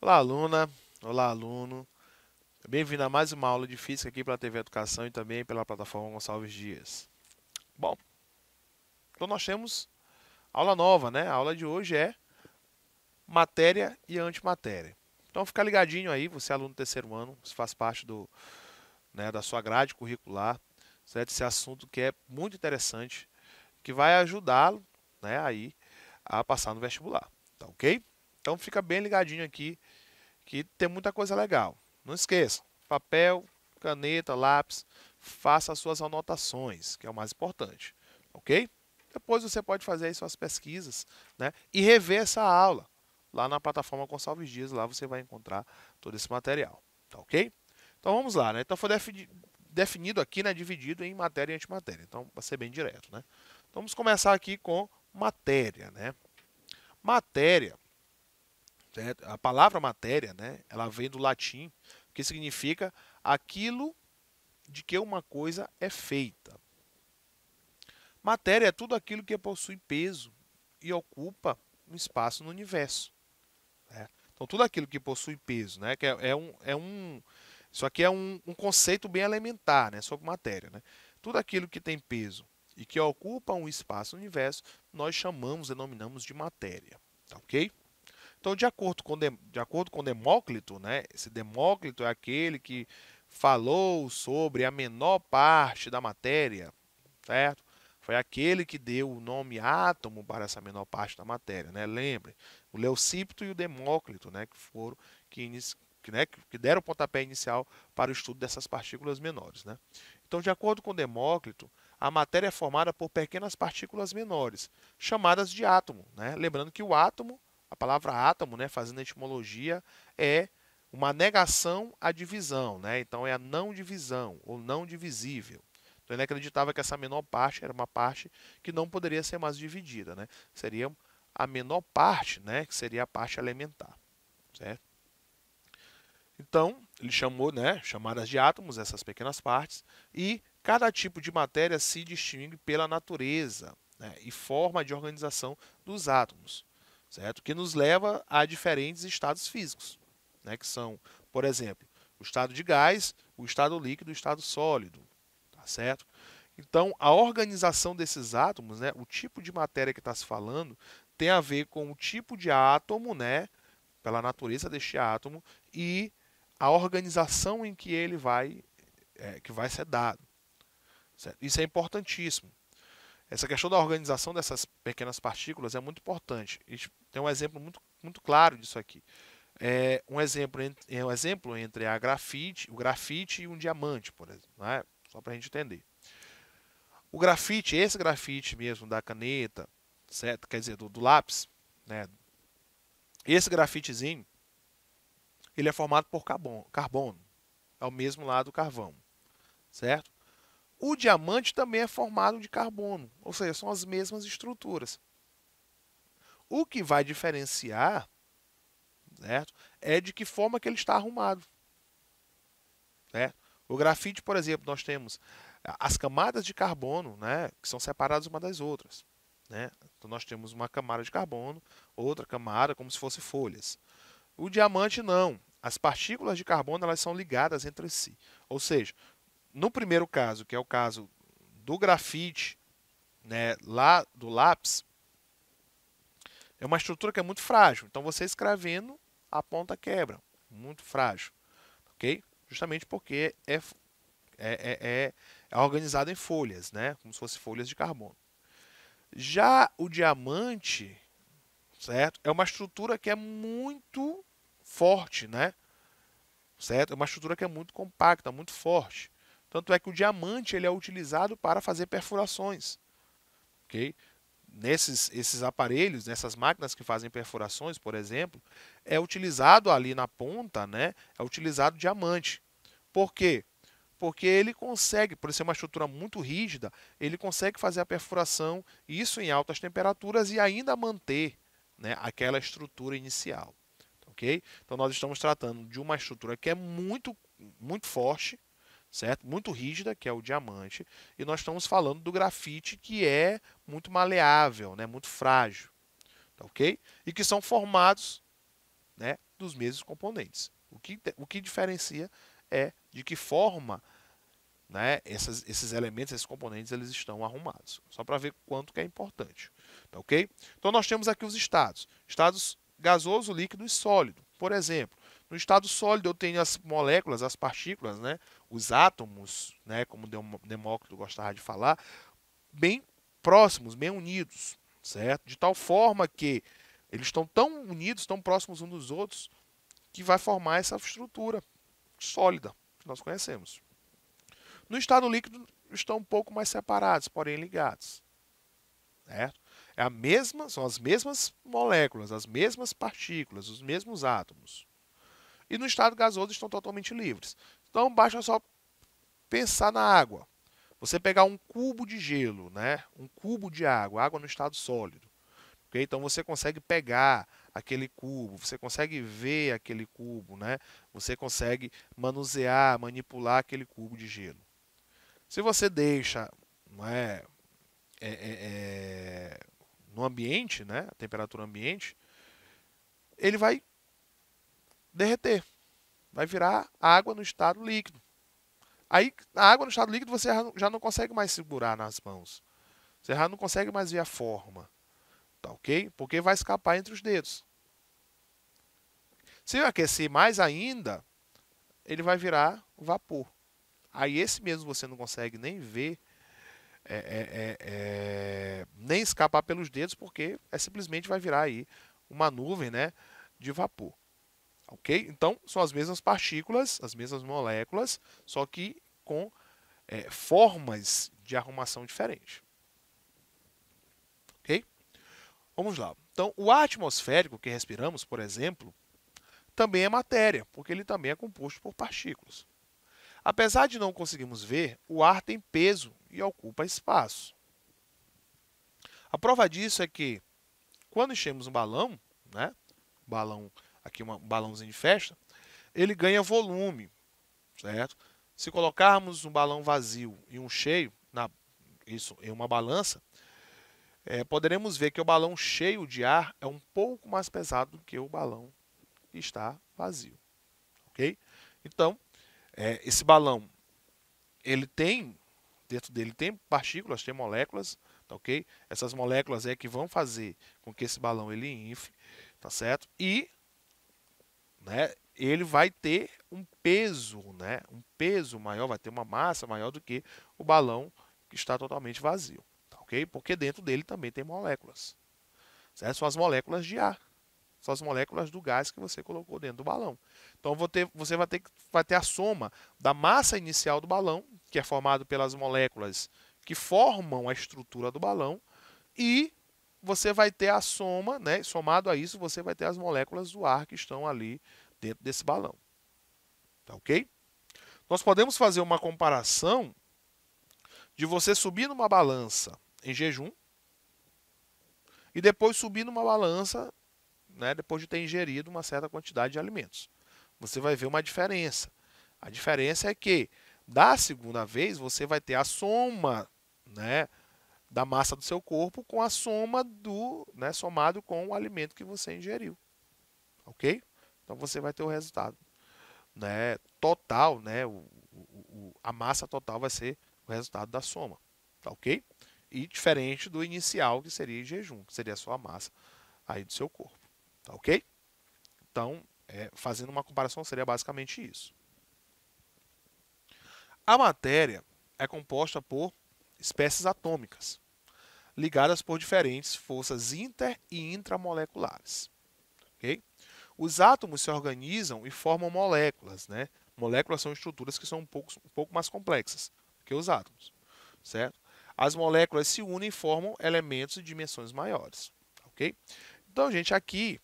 Olá, aluna. Olá, aluno. Bem-vindo a mais uma aula de Física aqui pela TV Educação e também pela plataforma Gonçalves Dias. Bom, então nós temos aula nova, né? A aula de hoje é matéria e antimatéria. Então fica ligadinho aí, você é aluno do terceiro ano, você faz parte da sua grade curricular, certo? Esse assunto que é muito interessante, que vai ajudá-lo, né, aí a passar no vestibular, tá ok? Então fica bem ligadinho aqui, que tem muita coisa legal. Não esqueça, papel, caneta, lápis, faça as suas anotações, que é o mais importante, ok? Depois você pode fazer aí suas pesquisas, né, e rever essa aula lá na plataforma Gonçalves Dias, lá você vai encontrar todo esse material, tá ok? Então vamos lá, né? Então foi definido aqui, né, dividido em matéria e antimatéria. Então vai ser bem direto, né? Então vamos começar aqui com matéria, né? Matéria, certo? A palavra matéria, né, ela vem do latim, que significa aquilo de que uma coisa é feita. Matéria é tudo aquilo que possui peso e ocupa um espaço no universo, né? Então tudo aquilo que possui peso, né, que isso aqui é um conceito bem elementar, né, sobre matéria, né? Tudo aquilo que tem peso e que ocupa um espaço no universo, nós denominamos de matéria, tá ok? Então, de acordo com Demócrito, né, esse Demócrito é aquele que falou sobre a menor parte da matéria, certo? Foi aquele que deu o nome átomo para essa menor parte da matéria, né? Lembre, o Leucípto e o Demócrito, né, que foram que deram o pontapé inicial para o estudo dessas partículas menores, né? Então, de acordo com Demócrito, a matéria é formada por pequenas partículas menores, chamadas de átomo, né? Lembrando que o átomo, a palavra átomo, né, fazendo a etimologia, é uma negação à divisão, né? Então é a não divisão ou não divisível. Então ele acreditava que essa menor parte era uma parte que não poderia ser mais dividida, né? Seria a menor parte, né, que seria a parte elementar, certo? Então, ele chamou, né, chamadas de átomos, essas pequenas partes, e cada tipo de matéria se distingue pela natureza, né, e forma de organização dos átomos, certo? Que nos leva a diferentes estados físicos, né, que são, por exemplo, o estado de gás, o estado líquido e o estado sólido, tá certo? Então, a organização desses átomos, né, o tipo de matéria que está se falando, tem a ver com o tipo de átomo, né, pela natureza deste átomo, e a organização em que ele que vai ser dado, certo? Isso é importantíssimo. Essa questão da organização dessas pequenas partículas é muito importante. A gente tem um exemplo muito claro disso aqui. Um exemplo entre o grafite e um diamante, por exemplo, né? Só para a gente entender. O grafite, esse grafite mesmo da caneta, certo? Quer dizer, do lápis, né? Esse grafitezinho, ele é formado por carbono, é o mesmo lá do carvão, certo? O diamante também é formado de carbono, ou seja, são as mesmas estruturas. O que vai diferenciar, certo, é de que forma que ele está arrumado, certo? O grafite, por exemplo, nós temos as camadas de carbono, né, que são separadas uma das outras, né? Então nós temos uma camada de carbono, outra camada como se fossem folhas. O diamante não. As partículas de carbono elas são ligadas entre si. Ou seja, no primeiro caso, que é o caso do grafite, né, lá do lápis, é uma estrutura que é muito frágil. Então você escrevendo, a ponta quebra. Muito frágil. Ok? Justamente porque é organizado em folhas, né? Como se fossem folhas de carbono. Já o diamante, certo? É uma estrutura que é muito forte, né? Certo? É uma estrutura que é muito compacta, muito forte. Tanto é que o diamante ele é utilizado para fazer perfurações, ok? Esses aparelhos, nessas máquinas que fazem perfurações, por exemplo, é utilizado ali na ponta, né? É utilizado diamante. Por quê? Porque ele consegue, por ser uma estrutura muito rígida, ele consegue fazer a perfuração, isso em altas temperaturas e ainda manter, né, aquela estrutura inicial. Ok? Então nós estamos tratando de uma estrutura que é muito forte, certo? Muito rígida, que é o diamante, e nós estamos falando do grafite, que é muito maleável, né? Muito frágil, tá ok? E que são formados, né, dos mesmos componentes. O que diferencia é de que forma, né, esses elementos, esses componentes, eles estão arrumados. Só para ver quanto que é importante. Tá ok? Então nós temos aqui os estados. Estados gasoso, líquido e sólido. Por exemplo, no estado sólido eu tenho as moléculas, as partículas, né, os átomos, né, como Demócrito gostava de falar, bem próximos, bem unidos, certo? De tal forma que eles estão tão unidos, tão próximos uns dos outros, que vai formar essa estrutura sólida que nós conhecemos. No estado líquido estão um pouco mais separados, porém ligados. Certo? São as mesmas moléculas, as mesmas partículas, os mesmos átomos. E no estado gasoso estão totalmente livres. Então basta só pensar na água. Você pegar um cubo de gelo, né? Um cubo de água no estado sólido. Okay? Então você consegue pegar aquele cubo, você consegue ver aquele cubo, né? Você consegue manusear, manipular aquele cubo de gelo. Se você deixa, não no ambiente, né, a temperatura ambiente, ele vai derreter, vai virar água no estado líquido. Aí, a água no estado líquido você já não consegue mais segurar nas mãos. Você já não consegue mais ver a forma, tá ok? Porque vai escapar entre os dedos. Se eu aquecer mais ainda, ele vai virar vapor. Aí esse mesmo você não consegue nem ver, nem escapar pelos dedos, porque simplesmente vai virar aí uma nuvem, né, de vapor. Ok? Então, são as mesmas partículas, as mesmas moléculas, só que com formas de arrumação diferentes. Ok? Vamos lá. Então, o ar atmosférico que respiramos, por exemplo, também é matéria, porque ele também é composto por partículas. Apesar de não conseguirmos ver, o ar tem peso e ocupa espaço. A prova disso é que, quando enchemos um balão, né, aqui um balãozinho de festa, ele ganha volume, certo? Se colocarmos um balão vazio e um cheio, isso em uma balança, poderemos ver que o balão cheio de ar é um pouco mais pesado do que o balão que está vazio, ok? Então, esse balão, ele tem, dentro dele tem partículas, tem moléculas, tá ok? Essas moléculas é que vão fazer com que esse balão ele infle, tá certo? E, né, ele vai ter um peso, né? Um peso maior, vai ter uma massa maior do que o balão que está totalmente vazio, tá ok? Porque dentro dele também tem moléculas, certo? São as moléculas de ar, são as moléculas do gás que você colocou dentro do balão. Então você vai ter a soma da massa inicial do balão, que é formado pelas moléculas que formam a estrutura do balão, e você vai ter a soma, né? Somado a isso, você vai ter as moléculas do ar que estão ali dentro desse balão. Tá ok? Nós podemos fazer uma comparação de você subir numa balança em jejum e depois subir numa balança, né, depois de ter ingerido uma certa quantidade de alimentos. Você vai ver uma diferença. A diferença é que, da segunda vez, você vai ter a soma, né, da massa do seu corpo com a soma né, somado com o alimento que você ingeriu. Ok? Então você vai ter o resultado, né, total, né, a massa total vai ser o resultado da soma. Tá ok? E diferente do inicial, que seria em jejum, que seria só a massa aí do seu corpo. Tá ok? Então, fazendo uma comparação, seria basicamente isso. A matéria é composta por espécies atômicas, ligadas por diferentes forças inter e intramoleculares. Okay? Os átomos se organizam e formam moléculas. Né? Moléculas são estruturas que são um pouco mais complexas que os átomos. Certo? As moléculas se unem e formam elementos de dimensões maiores. Okay? Então, gente, aqui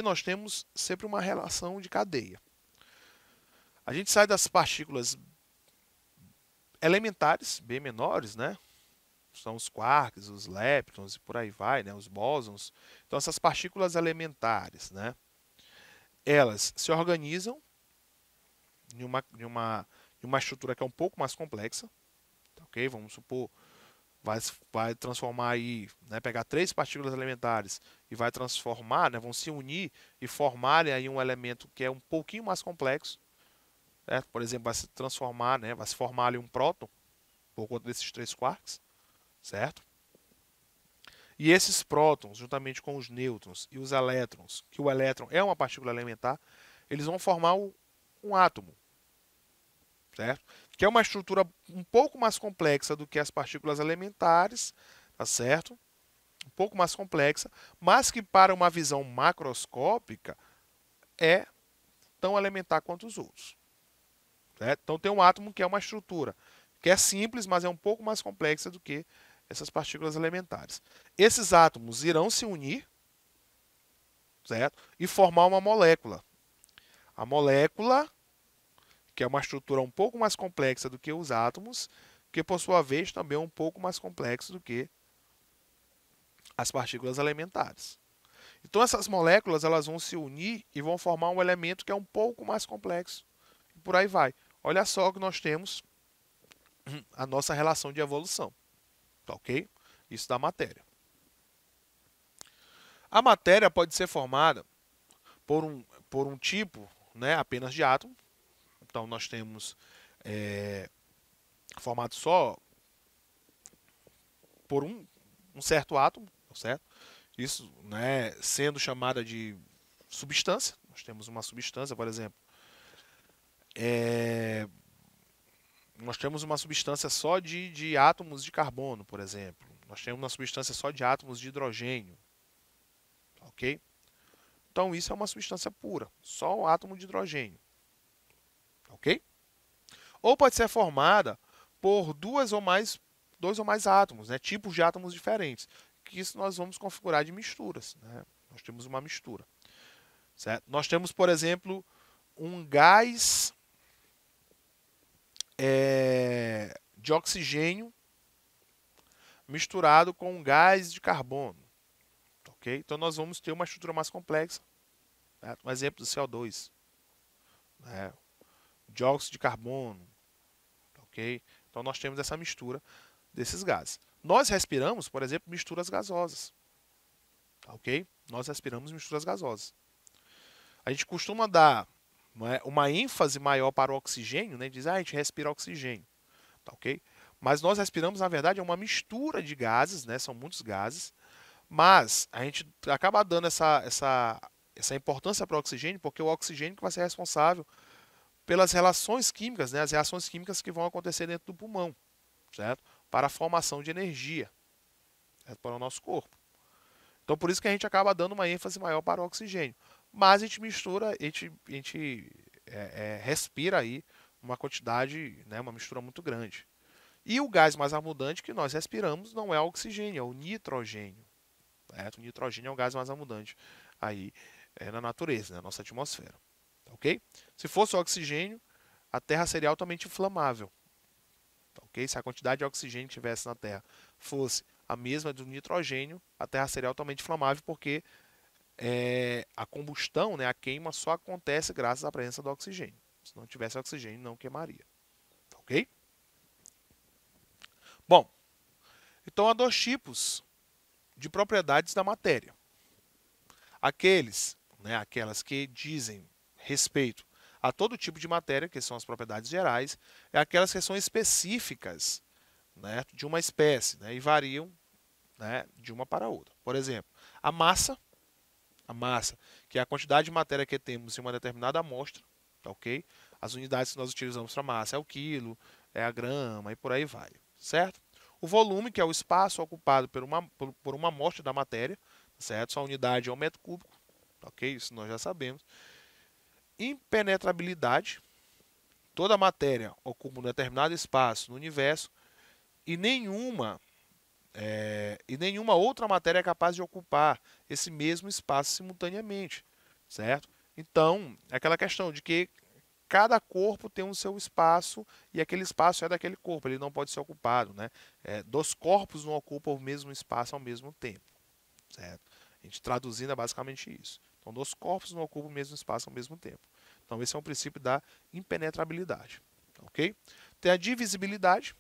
nós temos sempre uma relação de cadeia. A gente sai das partículas elementares, bem menores, né? São os quarks, os leptons e por aí vai, né? Os bósons. Então, essas partículas elementares, né? Elas se organizam, em uma estrutura que é um pouco mais complexa, ok? Vamos supor, vai transformar aí, né, pegar três partículas elementares e vai transformar, né, vão se unir e formarem aí um elemento que é um pouquinho mais complexo, certo? Por exemplo, vai se transformar, né, vai se formar ali um próton por conta desses três quarks, certo? E esses prótons, juntamente com os nêutrons e os elétrons, que o elétron é uma partícula elementar, eles vão formar um átomo, certo? Que é uma estrutura um pouco mais complexa do que as partículas elementares, tá certo? Um pouco mais complexa, mas que para uma visão macroscópica é tão elementar quanto os outros, certo? Então tem um átomo que é uma estrutura que é simples, mas é um pouco mais complexa do que essas partículas elementares. Esses átomos irão se unir, certo? E formar uma molécula. A molécula, que é uma estrutura um pouco mais complexa do que os átomos, que por sua vez também é um pouco mais complexo do que as partículas elementares. Então essas moléculas elas vão se unir e vão formar um elemento que é um pouco mais complexo. E por aí vai. Olha só que nós temos a nossa relação de evolução, tá ok? Isso da matéria. A matéria pode ser formada por um tipo, né, apenas de átomo. Então nós temos formado só por um certo átomo, certo? Isso, né, sendo chamada de substância. Nós temos uma substância, por exemplo. Nós temos uma substância só de átomos de carbono, por exemplo. Nós temos uma substância só de átomos de hidrogênio, ok? Então isso é uma substância pura, só um átomo de hidrogênio, ok? Ou pode ser formada por dois ou mais átomos, né? Tipos de átomos diferentes. Que isso nós vamos configurar de misturas, né? Nós temos uma mistura, certo? Nós temos, por exemplo, um gás de oxigênio misturado com um gás de carbono, ok? Então nós vamos ter uma estrutura mais complexa, né? Um exemplo do CO2, né? Dióxido de carbono, ok? Então nós temos essa mistura desses gases. Nós respiramos, por exemplo, misturas gasosas, ok? Nós respiramos misturas gasosas. A gente costuma dar, não é, uma ênfase maior para o oxigênio, né? Diz, a gente respira oxigênio, tá ok? Mas nós respiramos, na verdade, é uma mistura de gases, né? São muitos gases, mas a gente acaba dando essa importância para o oxigênio, porque o oxigênio que vai ser responsável pelas relações químicas, né? As reações químicas que vão acontecer dentro do pulmão, certo? Para a formação de energia, certo? Para o nosso corpo. Então, por isso que a gente acaba dando uma ênfase maior para o oxigênio. Mas a gente mistura, respira aí uma quantidade, né, uma mistura muito grande. E o gás mais abundante que nós respiramos não é o oxigênio, é o nitrogênio. Certo? O nitrogênio é o gás mais abundante aí na natureza, na nossa atmosfera. Ok? Se fosse o oxigênio, a Terra seria altamente inflamável. Ok? Se a quantidade de oxigênio que tivesse na Terra fosse a mesma do nitrogênio, a Terra seria altamente inflamável porque a combustão, né, a queima, só acontece graças à presença do oxigênio. Se não tivesse oxigênio, não queimaria. Ok? Bom, então há dois tipos de propriedades da matéria. Aquelas que dizem respeito a todo tipo de matéria, que são as propriedades gerais, e aquelas que são específicas, né, de uma espécie, né, e variam, né, de uma para outra. Por exemplo, a massa, que é a quantidade de matéria que temos em uma determinada amostra, tá ok? As unidades que nós utilizamos para massa é o quilo, é a grama e por aí vai, certo? O volume, que é o espaço ocupado por uma amostra da matéria, certo? Sua unidade é o metro cúbico, tá ok? Isso nós já sabemos. Impenetrabilidade, toda matéria ocupa um determinado espaço no universo e nenhuma outra matéria é capaz de ocupar esse mesmo espaço simultaneamente, certo? Então, é aquela questão de que cada corpo tem o seu espaço e aquele espaço é daquele corpo, ele não pode ser ocupado, né? Dos corpos não ocupam o mesmo espaço ao mesmo tempo, certo? A gente traduzindo é basicamente isso. Então, dos corpos não ocupam o mesmo espaço ao mesmo tempo. Então, esse é um princípio da impenetrabilidade. Ok? Tem a divisibilidade.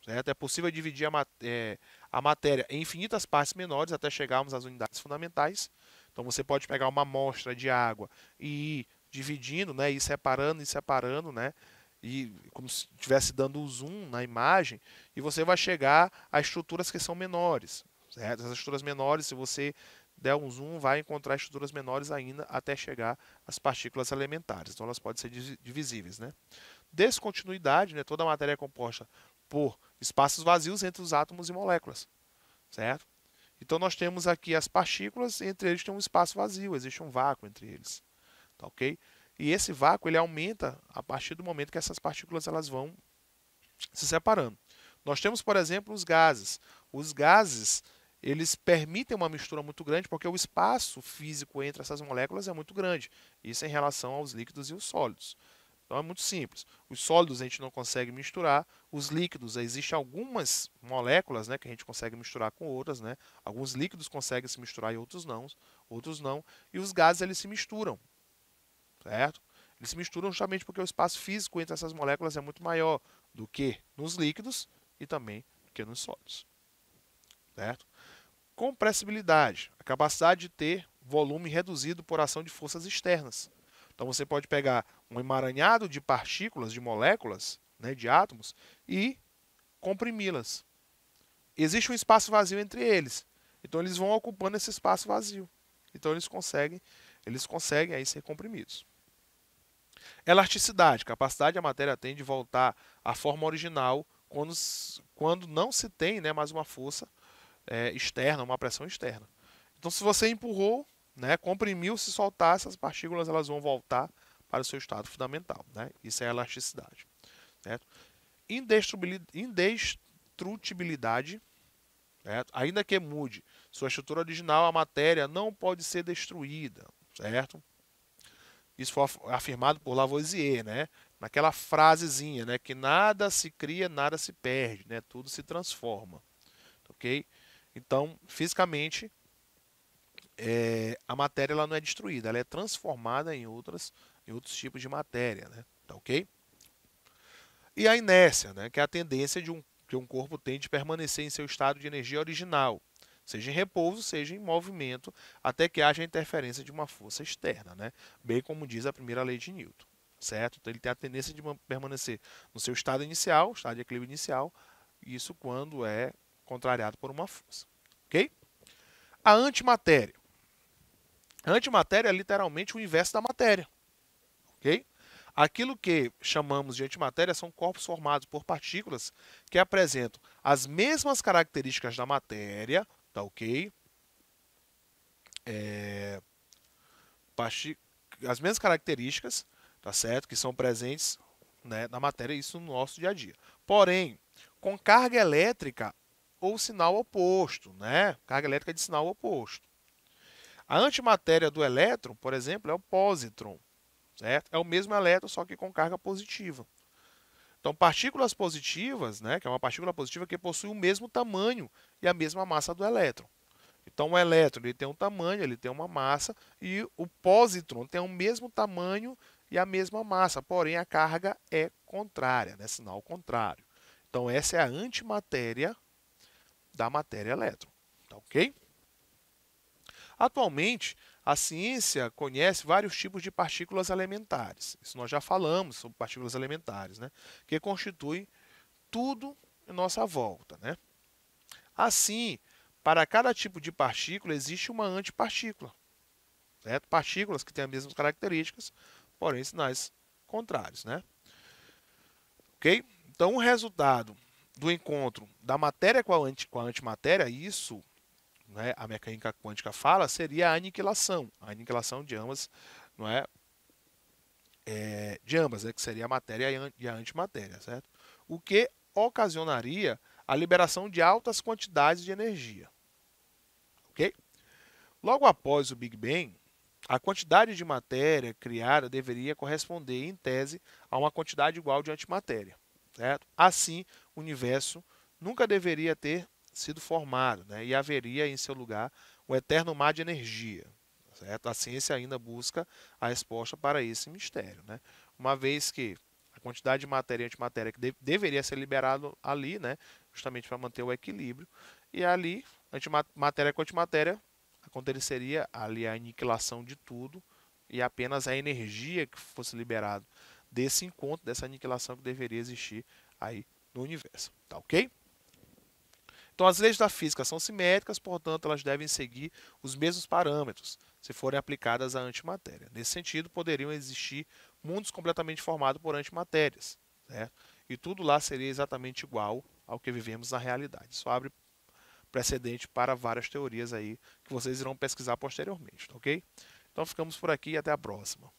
Certo? É possível dividir a matéria em infinitas partes menores até chegarmos às unidades fundamentais. Então, você pode pegar uma amostra de água e ir dividindo, né, e separando, né, e como se estivesse dando o zoom na imagem, e você vai chegar a estruturas que são menores. Certo? Essas estruturas menores, se você der um zoom, vai encontrar estruturas menores ainda até chegar às partículas elementares. Então, elas podem ser divisíveis. Né? Descontinuidade, né, toda a matéria é composta por espaços vazios entre os átomos e moléculas. Certo? Então, nós temos aqui as partículas, entre eles tem um espaço vazio, existe um vácuo entre eles. Tá, ok? E esse vácuo ele aumenta a partir do momento que essas partículas elas vão se separando. Nós temos, por exemplo, os gases. Os gases eles permitem uma mistura muito grande porque o espaço físico entre essas moléculas é muito grande. Isso em relação aos líquidos e os sólidos. Então é muito simples. Os sólidos a gente não consegue misturar, os líquidos, existem algumas moléculas, né, que a gente consegue misturar com outras, né? Alguns líquidos conseguem se misturar e outros não. E os gases eles se misturam, certo? Eles se misturam justamente porque o espaço físico entre essas moléculas é muito maior do que nos líquidos e também do que nos sólidos, certo? Compressibilidade, a capacidade de ter volume reduzido por ação de forças externas. Então você pode pegar um emaranhado de partículas, de moléculas, né, de átomos, e comprimi-las. Existe um espaço vazio entre eles. Então eles vão ocupando esse espaço vazio. Então eles conseguem aí ser comprimidos. Elasticidade, capacidade a matéria tem de voltar à forma original quando não se tem, né, mais uma força externa, uma pressão externa. Então se você empurrou, né, comprimiu, se soltar, essas partículas elas vão voltar para o seu estado fundamental. Né? Isso é a elasticidade. Certo? Indestrutibilidade, certo? Ainda que mude sua estrutura original, a matéria não pode ser destruída. Certo? Isso foi afirmado por Lavoisier, né? Naquela frasezinha, né? Que nada se cria, nada se perde, né? Tudo se transforma. Ok? Então, fisicamente, a matéria ela não é destruída, ela é transformada em outros tipos de matéria, né? Tá ok? E a inércia, né? Que é a tendência que um corpo tem de permanecer em seu estado de energia original, seja em repouso, seja em movimento, até que haja a interferência de uma força externa, né? Bem como diz a primeira lei de Newton, certo? Então ele tem a tendência de permanecer no seu estado inicial, estado de equilíbrio inicial, isso quando é contrariado por uma força, ok? A antimatéria. A antimatéria é literalmente o inverso da matéria, ok? Aquilo que chamamos de antimatéria são corpos formados por partículas que apresentam as mesmas características da matéria, tá ok? As mesmas características, tá certo? Que são presentes, né, na matéria, isso no nosso dia a dia. Porém, com carga elétrica ou sinal oposto, né? Carga elétrica de sinal oposto. A antimatéria do elétron, por exemplo, é o pósitron, certo? É o mesmo elétron, só que com carga positiva. Então, partículas positivas, né, que é uma partícula positiva que possui o mesmo tamanho e a mesma massa do elétron. Então, o elétron ele tem um tamanho, ele tem uma massa, e o pósitron tem o mesmo tamanho e a mesma massa, porém a carga é contrária, né, sinal contrário. Então, essa é a antimatéria da matéria elétron. Tá ok? Atualmente, a ciência conhece vários tipos de partículas elementares. Isso nós já falamos sobre partículas elementares, né? Que constituem tudo em nossa volta. Né? Assim, para cada tipo de partícula existe uma antipartícula. Certo? Partículas que têm as mesmas características, porém sinais contrários. Né? Ok? Então, o resultado do encontro da matéria com a antimatéria, isso, né, a mecânica quântica fala, seria a aniquilação de ambas, não é? De ambas, né, que seria a matéria e a antimatéria, certo? O que ocasionaria a liberação de altas quantidades de energia. Ok? Logo após o Big Bang, a quantidade de matéria criada deveria corresponder, em tese, a uma quantidade igual de antimatéria. Certo? Assim, o universo nunca deveria ter sido formado, né? E haveria em seu lugar um eterno mar de energia. certo? A ciência ainda busca a resposta para esse mistério, né? Uma vez que a quantidade de matéria e antimatéria que deveria ser liberado ali, né? Justamente para manter o equilíbrio, e ali, matéria com antimatéria, aconteceria ali a aniquilação de tudo e apenas a energia que fosse liberada desse encontro, dessa aniquilação que deveria existir aí no universo, tá ok? Então, as leis da física são simétricas, portanto, elas devem seguir os mesmos parâmetros se forem aplicadas à antimatéria. Nesse sentido, poderiam existir mundos completamente formados por antimatérias, certo? E tudo lá seria exatamente igual ao que vivemos na realidade. Isso abre precedente para várias teorias aí que vocês irão pesquisar posteriormente, tá ok? Então, ficamos por aqui e até a próxima.